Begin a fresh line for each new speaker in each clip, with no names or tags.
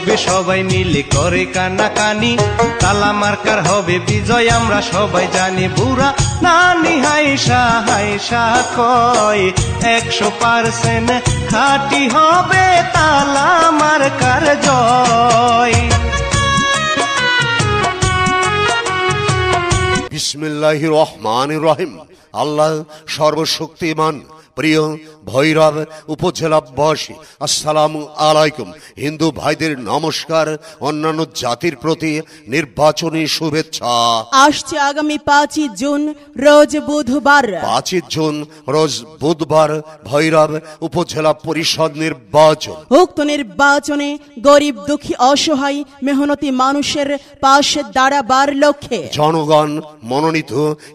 বসবে সবাই মিলে করে কানাকানি, তালা মার্কার হবে বিজয় আমরা সবাই জানি। বুড়া নানি হাইসা হাইসা কয় 100% খাঁটি হবে তালা মার্কার জয়।
বিসমিল্লাহির রহমানির রহিম। আল্লাহ সর্বশক্তিমান। প্রিয় ভৈরব উপজেলাবাসী, আসসালামু আলাইকুম। হিন্দু ভাইদের নমস্কার, অন্যান্য জাতির প্রতি নির্বাচনী শুভেচ্ছা।
আসছে আগামী 5 জুন রোজ বুধবার,
5 জুন রোজ বুধবার ভৈরব উপজেলা পরিষদ নির্বাচন।
উক্ত নির্বাচনে গরিব দুঃখী অসহায় মেহনতি মানুষের পাশে দাঁড়াবার লক্ষ্যে
জনগণ মনোনীত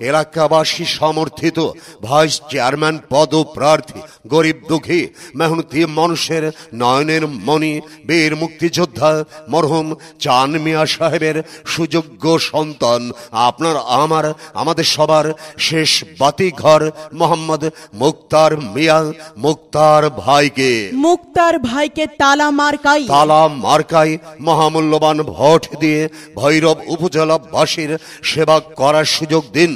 এলাকাবাসী সমর্থিত ভাইস চেয়ারম্যান পদপ্রার্থী গরিব দুঃখী মেহনতি মানুষের নয়নের মণি বীর মুক্তিযোদ্ধা মরহুম চান মিয়া সাহেবের সুযোগ্য সন্তান আপনার আমাদের সবার শেষ বাতি ঘর মোহাম্মদ মুক্তার মিয়া মুক্তার ভাইকে
তালা
মার্কায় মহামূল্যবান ভোট দিয়ে ভৈরব উপজেলাবাসীর সেবা করার সুযোগ দিন।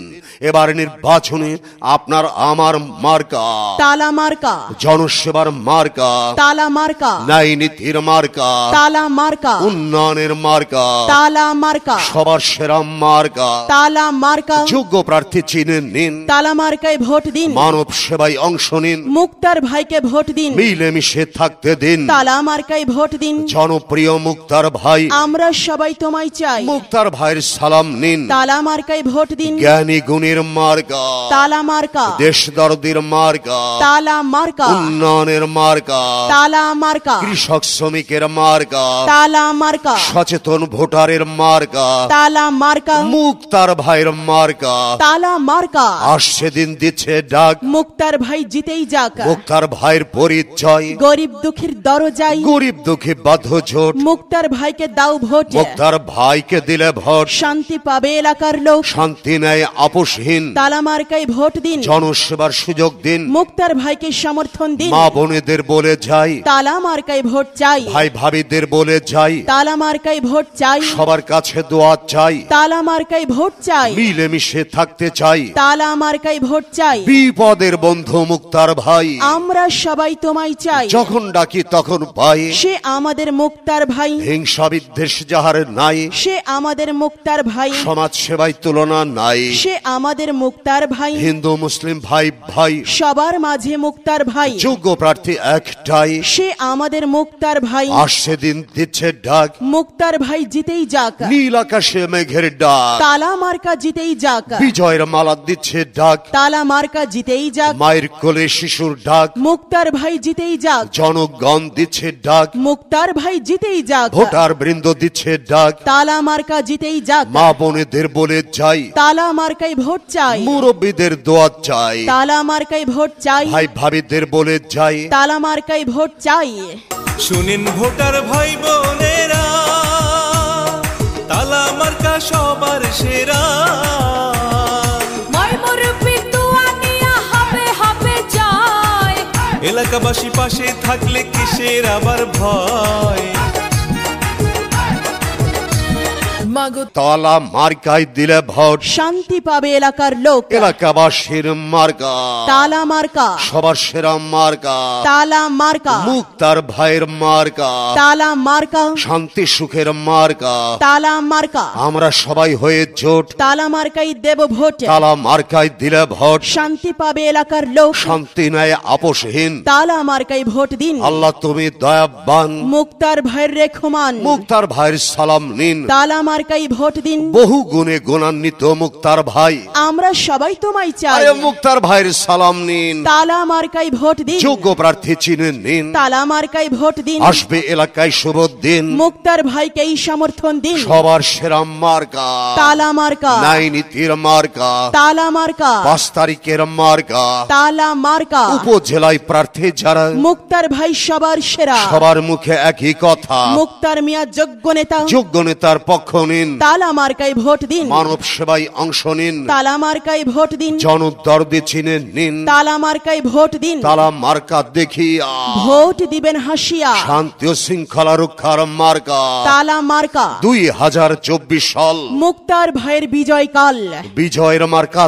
এবার নির্বাচনে আপনার আমার মার্কা
তালা মার্কা,
জনসেবার মার্কা
তালা মার্কা,
ন্যায় নীতির মার্কা
তালা মার্কা,
উন্নয়নের মার্কা
তালা মার্কা,
সবার সেরা মার্কা
তালা মার্কা।
যোগ্য প্রার্থী চিনে নিন,
তালা মার্কায় ভোট দিন,
মানব সেবায় অংশ নিন,
মুক্তার ভাইকে ভোট দিন,
মিলেমিশে থাকতে দিন।
তালা মার্কায় ভোট দিন।
জনপ্রিয় মুক্তার ভাই,
আমরা সবাই তোমায় চাই।
মুক্তার ভাইয়ের সালাম নিন।
তালা মার্কায় ভোট দিন।
জ্ঞানী গুণীর মার্কা
তালা মার্কা,
দেশ দরদির মার্কা
তালা মার্কা,
উন্নয়নের মার্কা
তালা মার্কা,
কৃষক শ্রমিকের মার্কা
তালা মার্কা,
সচেতন ভোটারের মার্কা
তালা মার্কা,
মুক্তার ভাইয়ের মার্কা
তালা মার্কা।
আসছে দিন দিচ্ছে ডাক,
মুক্তার ভাই জিতেই যাক।
মুক্তার ভাইয়ের পরিচয়
গরিব দুঃখীর দরজায়,
গরিব দুঃখী বাধ্য জোট।
মুক্তার ভাইকে দাও ভোট,
মুক্তার ভাইকে দিলে ভোট,
শান্তি পাবে এলাকার লোক।
শান্তি নেয় আপোষহীন।
তালা মার্কায় ভোট দিন,
জনসেবার সুযোগ দিন।
মুক্তার ভাইকে সমর্থন দিন।
মা বোনেদের বলে যাই,
তালা মার্কায় ভোট চাই।
ভাই ভাবিদের বলে যাই,
তালা মার্কায় ভোট চাই।
সবার কাছে দোয়া চাই,
তালা মার্কায় ভোট চাই।
মিলেমিশে থাকতে চাই।
তালা মার্কায় ভোট চাই।
বিপদের বন্ধু মুক্তার ভাই,
আমরা সবাই তোমায় চাই।
যখন ডাকি তখন পাই।
সে আমাদের মুক্তার ভাই,
হিংসা বিদ্বেষ যাহার নাই,
সে আমাদের মুক্তার ভাই।
সমাজ সেবায় তুলনা নাই।
সে আমাদের মুক্তার ভাই,
হিন্দু মুসলিম ভাই ভাই,
সবার মাঝে মুক্তার ভাই।
যোগ্য প্রার্থী একটাই,
সে আমাদের মুক্তার ভাই।
আসছে দিন দিচ্ছে ডাক,
মুক্তার ভাই জিতেই যাক।
নীল আকাশে মেঘের ডাক,
তালা মার্কা জিতেই যাক।
বিজয়ের মালা দিচ্ছে ডাক,
তালা মার্কা জিতেই যাক।
মায়ের কোলে শিশুর ডাক,
মুক্তার ভাই জিতেই যাক।
জনগণ দিচ্ছে ডাক,
মুক্তার ভাই জিতেই যাক।
ভোটার বৃন্দ দিচ্ছে ডাক,
তালা মার্কা জিতেই যাক।
মা বোনেদের বলে যাই,
তালা মার্কায় ভোট চাই।
মুরব্বীদের দোয়া চাই,
তালা মার্কায় ভোট চাই।
ভাই ভাবিদের বলে যাই,
তালা মার্কায় ভোট চাই।
শুনিন ভোটার ভাই বোনেরা, তালা মার্কা সবার সেরা। এলাকাবাসী পাশে থাকলে কিসের আবার ভয়।
তালা মার্কায় দিলে ভোট,
শান্তি পাবে এলাকার লোক।
এলাকাবাসীর মার্কা
তালা মার্কা,
সবার সেরা মার্কা
তালা মার্কা,
মুক্তার ভাইয়ের মার্কা
তালা মার্কা,
শান্তি সুখের মার্কা
তালা মার্কা।
আমরা সবাই হয়ে জোট,
তালা মার্কাই দেব ভোট।
তালা মার্কায় দিলে ভোট,
শান্তি পাবে এলাকার লোক।
শান্তি নেয় আপোষহীন।
তালা মার্কাই ভোট দিন।
আল্লাহ তুমি দয়াবান,
মুক্তার ভাইয়ের রেখমান।
মুক্তার ভাইয়ের সালাম নিন।
তালা মার্কাই ভোট দিন।
বহু গুণে গুণান্বিত মুক্তার ভাই,
আমরা সবাই তোমায় চাই।
মুক্তার ভাইয়ের সালাম নিন।
তালা মার্কাই ভোট দিন।
যোগ্য প্রার্থী চিনে নিন।
তালা মার্কাই ভোট দিন।
আসবে এলাকায় শুভ দিন,
মুক্তার ভাইকেই সমর্থন দিন।
সবার সেরা মার্কা
তালা মার্কা,
ন্যায় নীতির মার্কা
তালা মার্কা,
5 তারিখের মার্কা
তালা মার্কা।
উপজেলায় প্রার্থী যারা,
মুক্তার ভাই সবার সেরা।
সবার মুখে একই কথা,
মুক্তার মিয়া যোগ্য নেতা।
যোগ্য নেতার পক্ষ নিন,
তালা মার্কায় ভোট দিন,
মানব সেবায় অংশ নিন,
তালা মার্কায় ভোট দিন,
জনদর্দে চিনে নিন,
তালা মার্কায় ভোট দিন,
তালা মার্কা দেখিয়া
ভোট দিবেন হাসিয়া,
শান্তি ও শৃঙ্খলা রক্ষার মার্কা
তালা মার্কা
2024 সাল
মুক্তার ভাইয়ের বিজয় কাল।
বিজয়ের মার্কা